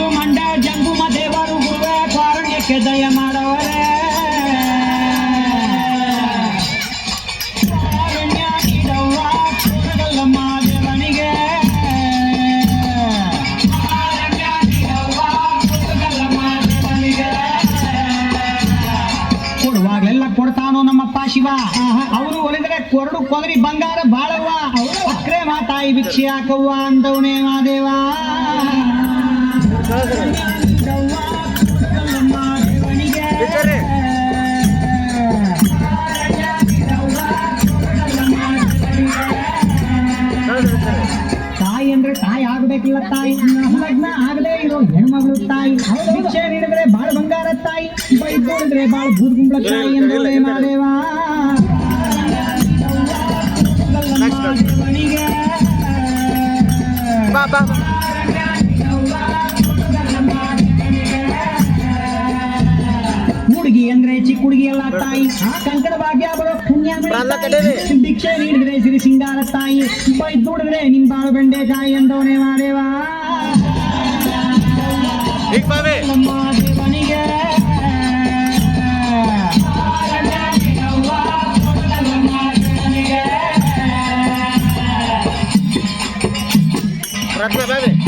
ಮಂಜು ಮಂಡ ಜಂಗುಮ ದೇವರು ಗುರುವೆ ಕಾರುಣ್ಯಕ್ಕೆ ದಯ ಮಾಡವರೇ ಕಾರುಣ್ಯ ನೀಡವ್ವ ಕೊಡಗಲ್ಲಮ್ಮ ದೇವನಿಗೆ ಕಾರುಣ್ಯ ನೀಡವ್ವ ಕೊಡಗಲ್ಲಮ್ಮ ದೇವನಿಗೆ ಕೊಡುವಾಗಲೆಲ್ಲ ಕೊಡ್ತಾನೋ ನಮ್ಮಪ್ಪ ಶಿವ ಅವರು ಒಲಿದ್ರೆ ಕೊರಡು ಕೊದರಿ ಬಂಗಾರ ಬಾಳವ್ವ ಅಕ್ರೆ ಮಾತಾಯಿ ಭಿಕ್ಷೆ ಹಾಕವ್ವ ಅಂದವನೇ ಮಾದೇವ ತಾಯಿ ಅಂದ್ರೆ ತಾಯಿ ಆಗ್ಬೇಕಿಲ್ಲ ತಾಯಿ ಲಗ್ನ ಆಗದೆ ಇರೋ ಹೆಣ್ಮಗಳು ತಾಯಿ ಭಿಕ್ಷೆ ನೀಡಿದ್ರೆ ಬಾಳ ಬಂಗಾರ ತಾಯಿ ಬೈದೋಡಿದ್ರೆ ಬಾಳ ಬೂದ್ಗುಂಬಳ ತಾಯಿ ಎಂದೋಳೆ ಮಾದೇವ ಹುಡುಗಿ ಅಂದ್ರೆ ಚಿಕ್ಕ ಹುಡುಗಿ ಎಲ್ಲ ತಾಯಿ ಕಂಕಣ ಭಾಗ್ಯ ಬರೋ ಪುಣ್ಯ ಭಿಕ್ಷೆ ನೀಡಿದ್ರೆ ಸಿರಿ ಸಿಂಗಾರ ತಾಯಿ ಬೈದೋಡಿದ್ರೆ ನಿಮ್ ಬಾಳು ಬೆಂಡೆಕಾಯಿ ಎಂದವನೇ ಮಾದೇವ ನಮ್ಮ ದೇವನಿಗೆ Babe.